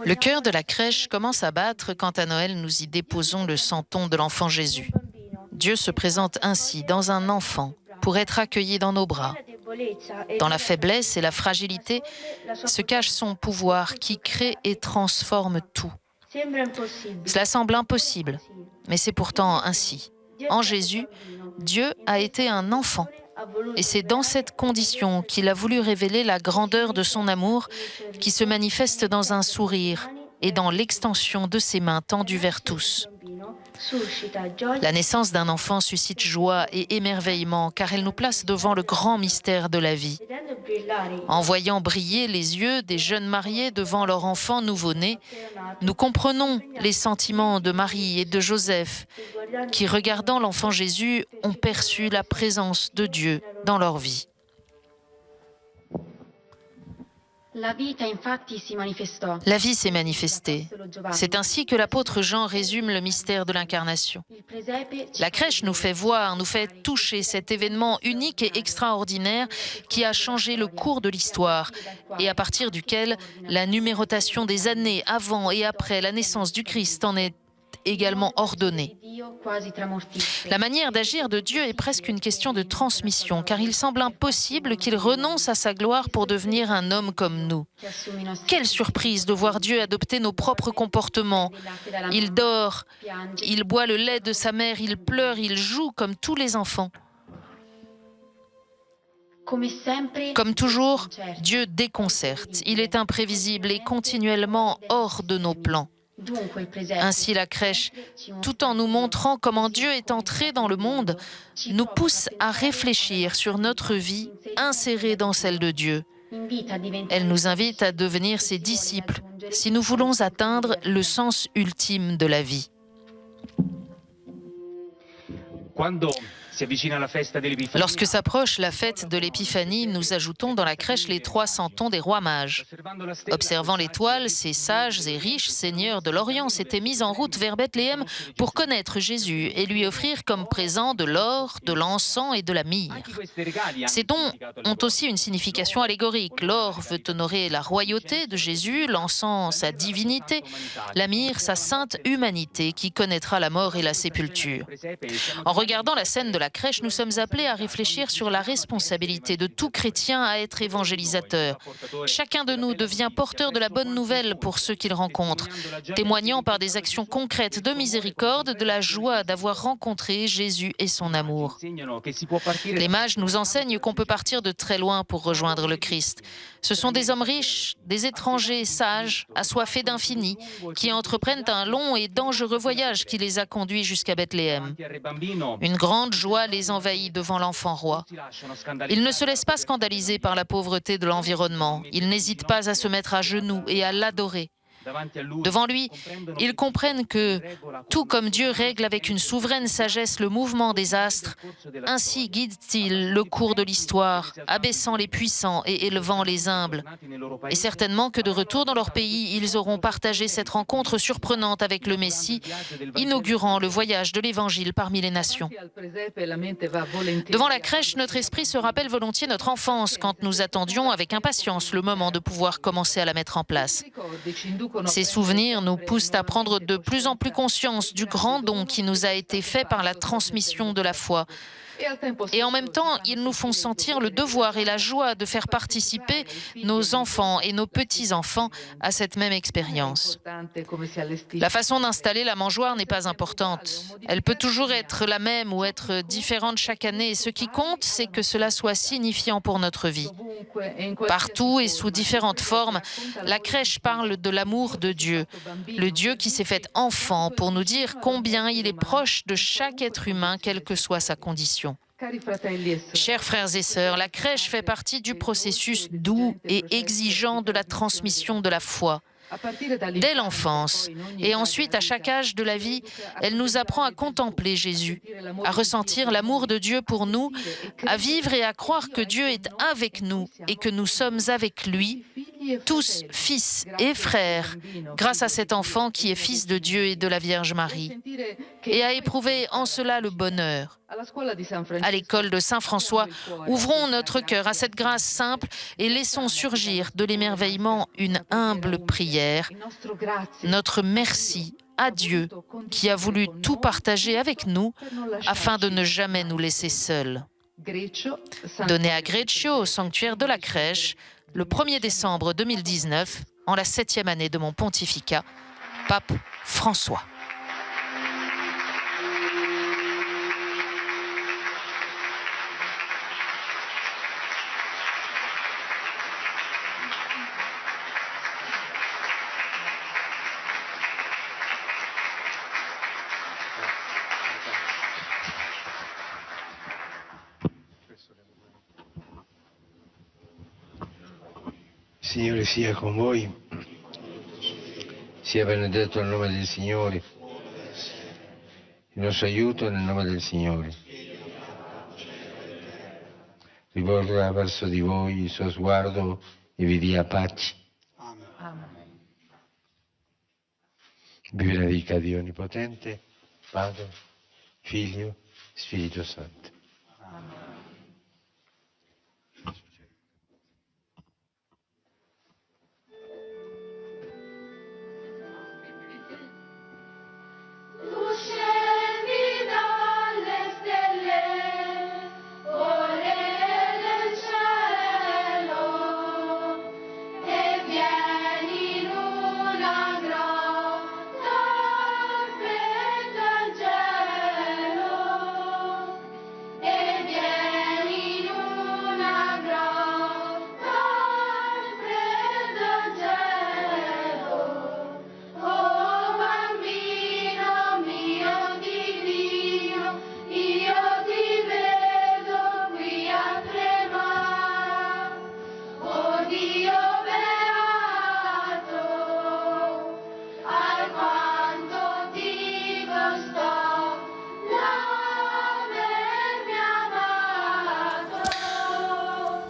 Le cœur de la crèche commence à battre quand à Noël nous y déposons le santon de l'enfant Jésus. Dieu se présente ainsi dans un enfant pour être accueilli dans nos bras. Dans la faiblesse et la fragilité se cache son pouvoir qui crée et transforme tout. Cela semble impossible, mais c'est pourtant ainsi. En Jésus, Dieu a été un enfant. Et c'est dans cette condition qu'il a voulu révéler la grandeur de son amour qui se manifeste dans un sourire et dans l'extension de ses mains tendues vers tous. La naissance d'un enfant suscite joie et émerveillement car elle nous place devant le grand mystère de la vie. En voyant briller les yeux des jeunes mariés devant leur enfant nouveau-né, nous comprenons les sentiments de Marie et de Joseph qui, regardant l'enfant Jésus, ont perçu la présence de Dieu dans leur vie. La vie s'est manifestée. C'est ainsi que l'apôtre Jean résume le mystère de l'incarnation. La crèche nous fait voir, nous fait toucher cet événement unique et extraordinaire qui a changé le cours de l'histoire et à partir duquel la numérotation des années avant et après la naissance du Christ en est également ordonnée. La manière d'agir de Dieu est presque une question de transmission, car il semble impossible qu'il renonce à sa gloire pour devenir un homme comme nous. Quelle surprise de voir Dieu adopter nos propres comportements. Il dort, il boit le lait de sa mère, il pleure, il joue comme tous les enfants. Comme toujours, Dieu déconcerte. Il est imprévisible et continuellement hors de nos plans. Ainsi la crèche, tout en nous montrant comment Dieu est entré dans le monde, nous pousse à réfléchir sur notre vie insérée dans celle de Dieu. Elle nous invite à devenir ses disciples si nous voulons atteindre le sens ultime de la vie. Lorsque s'approche la fête de l'Épiphanie, nous ajoutons dans la crèche les 3 santons des rois mages. Observant l'étoile, ces sages et riches seigneurs de l'Orient s'étaient mis en route vers Bethléem pour connaître Jésus et lui offrir comme présent de l'or, de l'encens et de la myrrhe. Ces dons ont aussi une signification allégorique. L'or veut honorer la royauté de Jésus, l'encens sa divinité, la myrrhe sa sainte humanité qui connaîtra la mort et la sépulture. En regardant la scène de la la crèche, nous sommes appelés à réfléchir sur la responsabilité de tout chrétien à être évangélisateur. Chacun de nous devient porteur de la bonne nouvelle pour ceux qu'il rencontre, témoignant par des actions concrètes de miséricorde de la joie d'avoir rencontré Jésus et son amour. Les mages nous enseignent qu'on peut partir de très loin pour rejoindre le Christ. Ce sont des hommes riches, des étrangers sages, assoiffés d'infini, qui entreprennent un long et dangereux voyage qui les a conduits jusqu'à Bethléem. Une grande joie les envahit devant l'enfant roi. Ils ne se laissent pas scandaliser par la pauvreté de l'environnement. Ils n'hésitent pas à se mettre à genoux et à l'adorer. Devant lui, ils comprennent que, tout comme Dieu règle avec une souveraine sagesse le mouvement des astres, ainsi guide-t-il le cours de l'histoire, abaissant les puissants et élevant les humbles. Et certainement que de retour dans leur pays, ils auront partagé cette rencontre surprenante avec le Messie, inaugurant le voyage de l'Évangile parmi les nations. Devant la crèche, notre esprit se rappelle volontiers notre enfance, quand nous attendions avec impatience le moment de pouvoir commencer à la mettre en place. Ces souvenirs nous poussent à prendre de plus en plus conscience du grand don qui nous a été fait par la transmission de la foi. Et en même temps, ils nous font sentir le devoir et la joie de faire participer nos enfants et nos petits-enfants à cette même expérience. La façon d'installer la mangeoire n'est pas importante. Elle peut toujours être la même ou être différente chaque année. Et ce qui compte, c'est que cela soit signifiant pour notre vie. Partout et sous différentes formes, la crèche parle de l'amour de Dieu. Le Dieu qui s'est fait enfant pour nous dire combien il est proche de chaque être humain, quelle que soit sa condition. Chers frères et sœurs, la crèche fait partie du processus doux et exigeant de la transmission de la foi. Dès l'enfance et ensuite à chaque âge de la vie, elle nous apprend à contempler Jésus, à ressentir l'amour de Dieu pour nous, à vivre et à croire que Dieu est avec nous et que nous sommes avec lui, tous fils et frères, grâce à cet enfant qui est fils de Dieu et de la Vierge Marie, et à éprouver en cela le bonheur. À l'école de Saint François, ouvrons notre cœur à cette grâce simple et laissons surgir de l'émerveillement une humble prière. Notre merci à Dieu qui a voulu tout partager avec nous afin de ne jamais nous laisser seuls. Donné à Greccio, au sanctuaire de la crèche, le 1er décembre 2019, en la 7e année de mon pontificat, Pape François. Signore sia con voi, sia benedetto il nome del Signore, il nostro aiuto nel nome del Signore. Rivolga verso di voi il suo sguardo e vi dia pace. Vi benedica Dio Onnipotente, Padre, Figlio, Spirito Santo.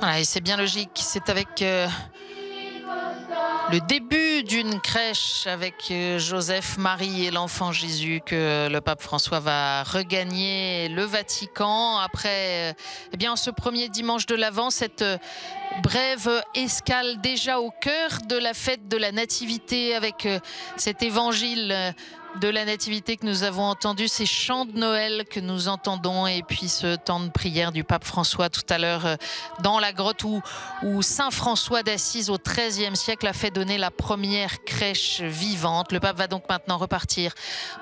Voilà, et c'est bien logique, c'est avec le début d'une crèche avec Joseph, Marie et l'enfant Jésus que le pape François va regagner le Vatican après eh bien, ce premier dimanche de l'Avent, cette brève escale déjà au cœur de la fête de la Nativité avec cet évangile de la Nativité que nous avons entendu, ces chants de Noël que nous entendons et puis ce temps de prière du pape François tout à l'heure dans la grotte où Saint François d'Assise au XIIIe siècle a fait donner la première crèche vivante. Le pape va donc maintenant repartir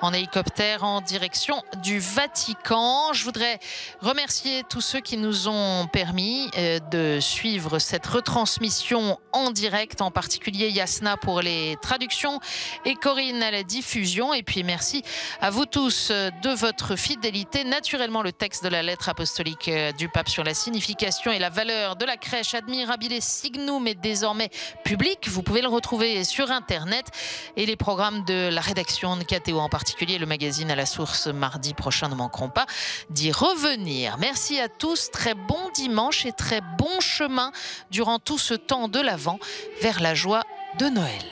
en hélicoptère en direction du Vatican. Je voudrais remercier tous ceux qui nous ont permis de suivre cette retransmission en direct, en particulier Yasna pour les traductions et Corinne à la diffusion. Et puis merci à vous tous de votre fidélité. Naturellement, le texte de la lettre apostolique du pape sur la signification et la valeur de la crèche Admirabile Signum est désormais public. Vous pouvez le retrouver sur Internet et les programmes de la rédaction de KTO, en particulier le magazine à la source mardi prochain, ne manqueront pas d'y revenir. Merci à tous, très bon dimanche et très bon chemin durant tout ce temps de l'Avent vers la joie de Noël.